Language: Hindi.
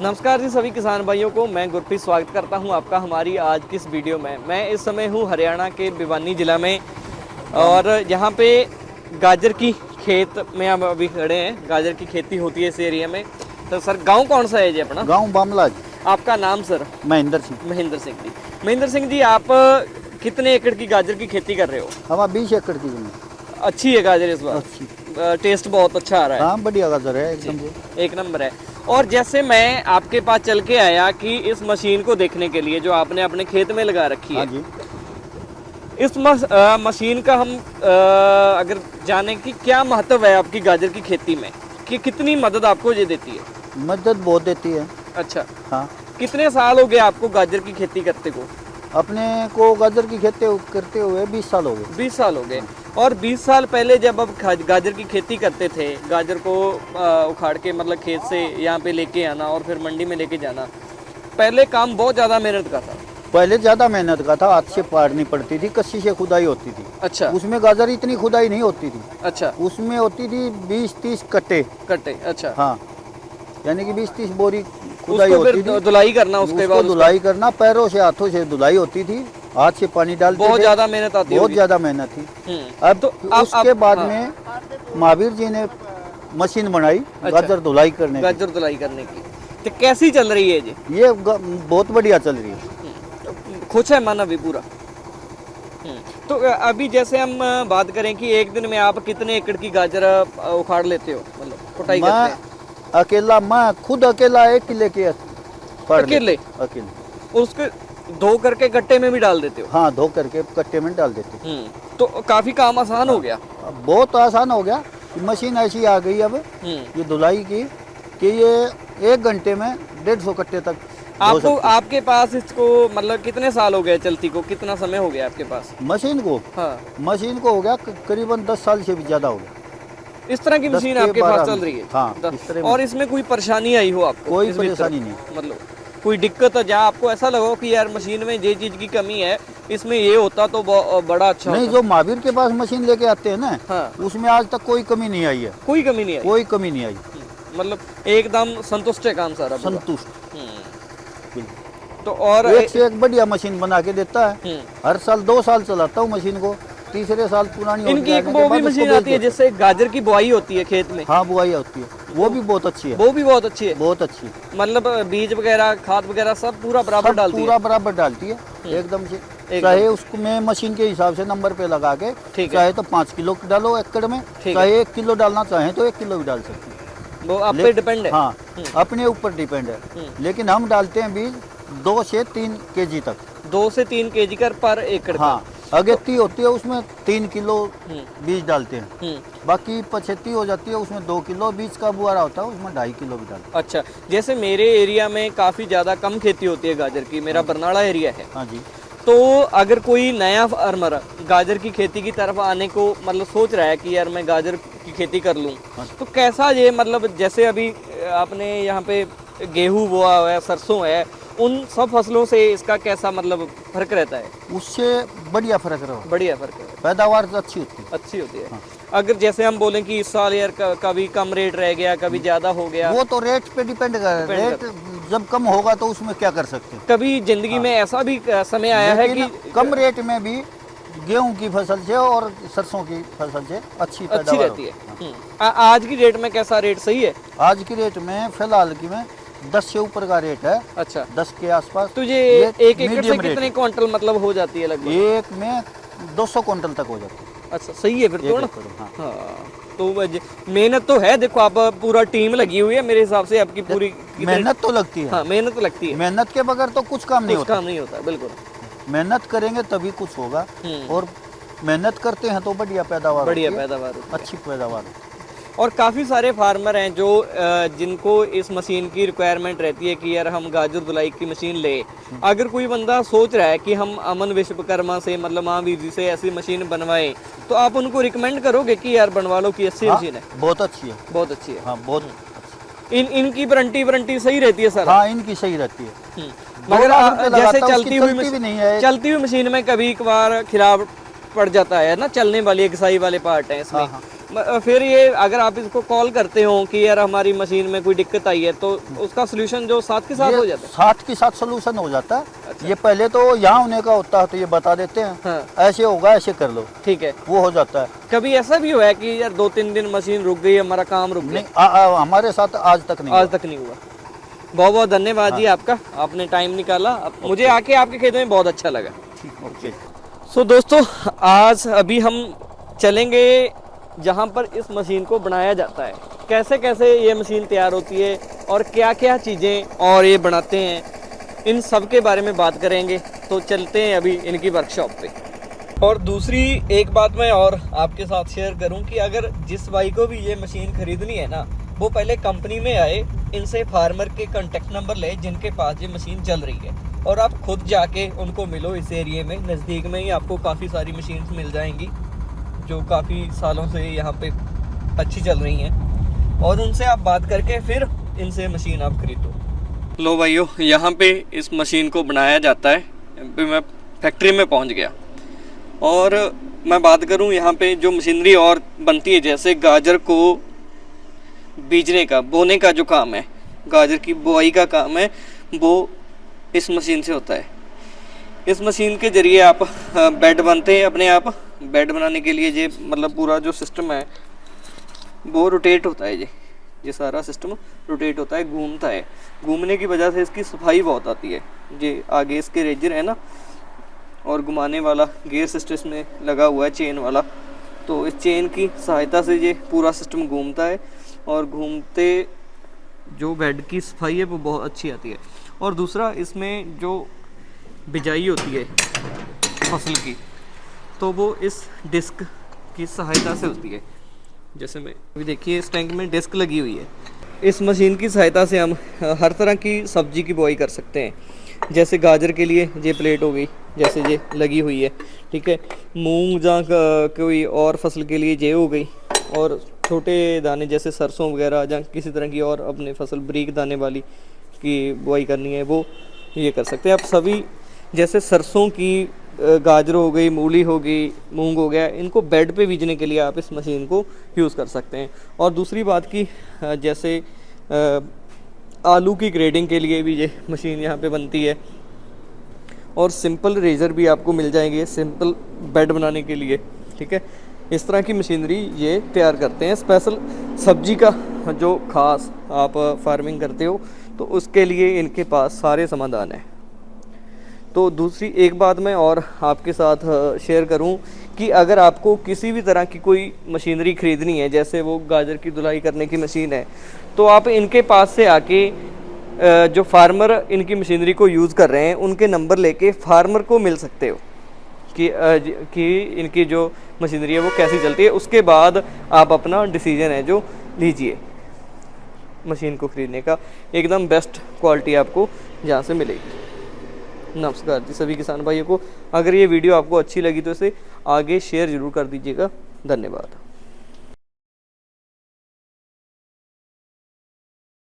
नमस्कार जी सभी किसान भाइयों को, मैं गुरप्रीत स्वागत करता हूं आपका हमारी आज की इस वीडियो में। मैं इस समय हूं हरियाणा के भिवानी ज़िला में और यहाँ पे गाजर की खेत में हम अभी खड़े हैं। गाजर की खेती होती है इस एरिया में। तो सर गांव कौन सा है जी अपना? गांव बामला जी। आपका नाम सर? महेंद्र सिंह। महेंद्र सिंह जी। महेंद्र सिंह जी, आप कितने एकड़ की गाजर की खेती कर रहे हो? हमारा 20 एकड़ की जमीन। अच्छी है गाजर इस बार? अच्छी। टेस्ट बहुत अच्छा आ रहा है। हाँ, बढ़िया गाजर है एकदम से। एक नंबर है। और जैसे मैं आपके पास चल के आया कि इस मशीन को देखने के लिए जो आपने अपने खेत में लगा रखी है। हाँ जी। इस मशीन का हम अगर जाने कि क्या महत्व है आपकी गाजर की खेती में, कि कितनी मदद आपको ये देती है? मदद बहुत देती है। अच्छा। हाँ। कितने साल हो गए आपको गाजर की खेती करते को? अपने को गाजर की खेती करते हुए 20 साल हो गए। 20 साल हो गए। और 20 साल पहले जब आप गाजर की खेती करते थे, गाजर को उखाड़ के मतलब खेत से यहाँ पे लेके आना और फिर मंडी में लेके जाना, पहले काम बहुत ज़्यादा मेहनत का था। पहले ज्यादा मेहनत का था, हाथ से पाड़नी पड़ती थी, कस्सी से खुदाई होती थी। अच्छा। उसमें गाजर इतनी खुदाई नहीं होती थी। अच्छा। उसमें होती थी 20-30 कट्टे। कट्टे। अच्छा। हाँ, यानी कि 20-30 बोरी खुदाई उसको होती फिर थी। धुलाई करना, उसके बाद धुलाई करना, पैरों से हाथों से धुलाई होती थी, हाथ से पानी डालते बहुत थे। ज्यादा मेहनत आती बहुत होगी। ज्यादा मेहनत थी। अब तो उसके बाद हाँ। में महावीर जी ने मशीन बनाई। अच्छा। गाजर धुलाई करने की। गाजर धुलाई करने की। तो कैसी चल रही है जी? ये बहुत बढ़िया चल रही है। तो खुश है मन अभी पूरा? तो अभी जैसे हम बात करें कि एक दिन में आप कितने एकड़ की गाजर उखाड़ लेते हो, मतलब कुटाई करते हैं? मैं खुद अकेला 1 किले के अकेले? अकेले। उसके धो करके गट्टे में भी डाल देते हो? हाँ, धो करके कट्टे में डाल देते। तो काफी काम आसान हो गया। अब बहुत आसान हो गया। मशीन ऐसी आ गई अब ये धुलाई की कि ये 1 घंटे में 150 कट्टे तक आपको आपके पास इसको मतलब कितने साल हो गए चलती को? कितना समय हो गया आपके पास मशीन को? हाँ, मशीन को हो गया करीबन 10 साल से भी ज्यादा हो गया। इस तरह की मशीन आपके पास चल रही है? हाँ, इस तरह। और इसमें कोई परेशानी आई हो आपको? कोई परेशानी नहीं, मतलब कोई दिक्कत है जहाँ आपको ऐसा लगा कि यार मशीन में ये चीज की कमी है, इसमें ये होता तो बड़ा अच्छा नहीं होता? जो महावीर के पास मशीन लेके आते हैं ना, हाँ। उसमें आज तक कोई कमी नहीं आई है। कोई कमी नहीं आई? कोई कमी नहीं आई। मतलब एकदम संतुष्ट है काम सारा? संतुष्ट। तो और एक से एक बढ़िया मशीन बना के देता है। हर साल 2 साल चलाता हूँ मशीन को, तीसरे साल पुरानी इनकी एक वो भी मशीन आती है जिससे गाजर की बुआई होती है खेत में? हाँ, बुआई होती है, वो भी बहुत अच्छी है। वो भी बहुत अच्छी है? बहुत अच्छी। मतलब बीज वगैरह खाद वगैरह सब पूरा बराबर डालती है? पूरा बराबर डालती है एकदम से। चाहे उसको मैं मशीन के हिसाब से नंबर पे लगा के, चाहे तो 5 किलो डालो एकड़ में, चाहे 1 किलो डालना चाहे तो 1 किलो भी डाल सकते हैं। वो आप पे डिपेंड है? हाँ, अपने ऊपर डिपेंड है। लेकिन हम डालते हैं बीज 2 से 3 केजी तक। 2 से 3 केजी पर एकड़? हाँ, अगेती होती है उसमें 3 किलो बीज डालते हैं। बाकी 75 हो जाती है, उसमें 2 किलो बीज का बुआरा होता है, उसमें 2.5 किलो भी डालते हैं। अच्छा, जैसे मेरे एरिया में काफ़ी ज़्यादा कम खेती होती है गाजर की, मेरा बरनाला एरिया है। हाँ जी। तो अगर कोई नया फार्मर गाजर की खेती की तरफ आने को मतलब सोच रहा है कि यार मैं गाजर की खेती कर लूँ, तो कैसा ये मतलब जैसे अभी आपने यहाँ पे गेहूँ बोआ है, सरसों है, उन सब फसलों से इसका कैसा मतलब फर्क रहता है? उससे बढ़िया फर्क रहा। बढ़िया फर्क है। पैदावार अच्छी होती है। अच्छी होती है। अगर जैसे हम बोलें कि इस साल यार कभी कम रेट रह गया, कभी ज्यादा हो गया, वो तो रेट पे डिपेंड कर रहा है। रेट जब कम होगा तो उसमें क्या कर सकते हैं। कभी जिंदगी में ऐसा भी समय आया है कि कम रेट में भी गेहूं की फसल से और सरसों की फसल से अच्छी रहती है? आज की रेट में कैसा रेट सही है? आज की रेट में फिलहाल की में 10 से ऊपर का रेट है। अच्छा, 10 के आसपास। तो ये एक एकड़ से कितने क्विंटल मतलब हो जाती है लगभग? एक में 200 क्विंटल तक हो जाती है। अच्छा, सही है फिर तो ना। हाँ। तो मेहनत तो है, देखो आप पूरा टीम लगी हुई है मेरे हिसाब से आपकी पूरी। मेहनत तो लगती है। हाँ, मेहनत तो लगती है। मेहनत के बगैर तो कुछ काम नहीं होता। काम नहीं होता, बिल्कुल। मेहनत करेंगे तभी कुछ होगा, और मेहनत करते हैं तो बढ़िया पैदावार, अच्छी पैदावार। और काफ़ी सारे फार्मर हैं जो जिनको इस मशीन की रिक्वायरमेंट रहती है कि यार हम गाजर धुलाई की मशीन ले। अगर कोई बंदा सोच रहा है कि हम अमन विश्वकर्मा से मतलब महावीर जी से ऐसी मशीन बनवाएं, तो आप उनको रिकमेंड करोगे कि यार बनवा लो कि अच्छी मशीन है? बहुत अच्छी है। बहुत अच्छी है। हाँ, बहुत। इनकी वारंटी सही रहती है सर? हाँ, इनकी सही रहती है। मगर जैसे चलती हुई मशीन में कभी कभार खराब पड़ जाता है ना, चलने वाली घिसाई वाले पार्ट है इसमें। फिर ये अगर आप इसको कॉल करते हो कि यार हमारी मशीन में कोई दिक्कत आई है, तो उसका सोल्यूशन जो साथ के साथ हो जाता है? साथ के साथ सोल्यूशन हो जाता है। अच्छा। ये पहले तो यहाँ होने का होता है तो ये बता देते हैं, हाँ। ऐसे होगा, ऐसे कर लो, ठीक है, वो हो जाता है। कभी ऐसा भी हुआ है कि यार 2-3 दिन मशीन रुक गई, हमारा काम रुक गया? नहीं, हमारे साथ आज तक नहीं हुआ। बहुत बहुत धन्यवाद जी आपका, आपने टाइम निकाला। मुझे आके आपके खेतों में बहुत अच्छा लगा। ओके। सो दोस्तों, आज अभी हम चलेंगे जहाँ पर इस मशीन को बनाया जाता है, कैसे कैसे ये मशीन तैयार होती है और क्या क्या चीज़ें और ये बनाते हैं, इन सब के बारे में बात करेंगे। तो चलते हैं अभी इनकी वर्कशॉप पे। और दूसरी एक बात मैं और आपके साथ शेयर करूं कि अगर जिस भाई को भी ये मशीन खरीदनी है ना, वो पहले कंपनी में आए, इनसे फार्मर के कॉन्टेक्ट नंबर ले जिनके पास ये मशीन चल रही है, और आप खुद जाके उनको मिलो। इस एरिए में नज़दीक में ही आपको काफ़ी सारी मशीन मिल जाएंगी जो काफ़ी सालों से यहाँ पे अच्छी चल रही हैं, और उनसे आप बात करके फिर इनसे मशीन आप खरीदो। लो भाइयों, यहाँ पे इस मशीन को बनाया जाता है। अभी मैं फैक्ट्री में पहुँच गया, और मैं बात करूँ यहाँ पे जो मशीनरी और बनती है, जैसे गाजर को बीजने का, बोने का जो काम है, गाजर की बुआई का काम है, वो इस मशीन से होता है। इस मशीन के ज़रिए आप बेड बनते हैं अपने आप। बेड बनाने के लिए ये मतलब पूरा जो सिस्टम है वो रोटेट होता है। ये सारा सिस्टम रोटेट होता है, घूमता है। घूमने की वजह से इसकी सफाई बहुत आती है। ये आगे इसके रेजर है ना, और घुमाने वाला गियर सिस्टम इसमें लगा हुआ है, चेन वाला। तो इस चेन की सहायता से ये पूरा सिस्टम घूमता है, और घूमते जो बेड की सफाई है वो बहुत अच्छी आती है। और दूसरा, इसमें जो बिजाई होती है फसल की, तो वो इस डिस्क की सहायता से होती है। जैसे मैं अभी देखिए, इस टैंक में डिस्क लगी हुई है। इस मशीन की सहायता से हम हर तरह की सब्जी की बुआई कर सकते हैं। जैसे गाजर के लिए ये प्लेट हो गई, जैसे ये लगी हुई है, ठीक है। मूंग या कोई और फसल के लिए ये हो गई, और छोटे दाने जैसे सरसों वगैरह या किसी तरह की और अपने फसल बारीक दाने वाली की बुआई करनी है, वो ये कर सकते हैं आप। सभी जैसे सरसों की, गाजर हो गई, मूली हो गई, मूंग हो गया, इनको बेड पे बीजने के लिए आप इस मशीन को यूज़ कर सकते हैं। और दूसरी बात की, जैसे आलू की ग्रेडिंग के लिए भी ये मशीन यहाँ पे बनती है। और सिंपल रेजर भी आपको मिल जाएंगे सिंपल बेड बनाने के लिए, ठीक है। इस तरह की मशीनरी ये तैयार करते हैं। स्पेशल सब्जी का जो खास आप फार्मिंग करते हो, तो उसके लिए इनके पास सारे समाधान हैं। तो दूसरी एक बात मैं और आपके साथ शेयर करूं कि अगर आपको किसी भी तरह की कोई मशीनरी ख़रीदनी है, जैसे वो गाजर की धुलाई करने की मशीन है, तो आप इनके पास से आके जो फार्मर इनकी मशीनरी को यूज़ कर रहे हैं उनके नंबर लेके फार्मर को मिल सकते हो कि इनकी जो मशीनरी है वो कैसी चलती है। उसके बाद आप अपना डिसीजन है जो लीजिए मशीन को ख़रीदने का। एकदम बेस्ट क्वालिटी आपको यहाँ से मिलेगी। नमस्कार जी सभी किसान भाइयों को। अगर ये वीडियो आपको अच्छी लगी तो इसे आगे शेयर ज़रूर कर दीजिएगा। धन्यवाद।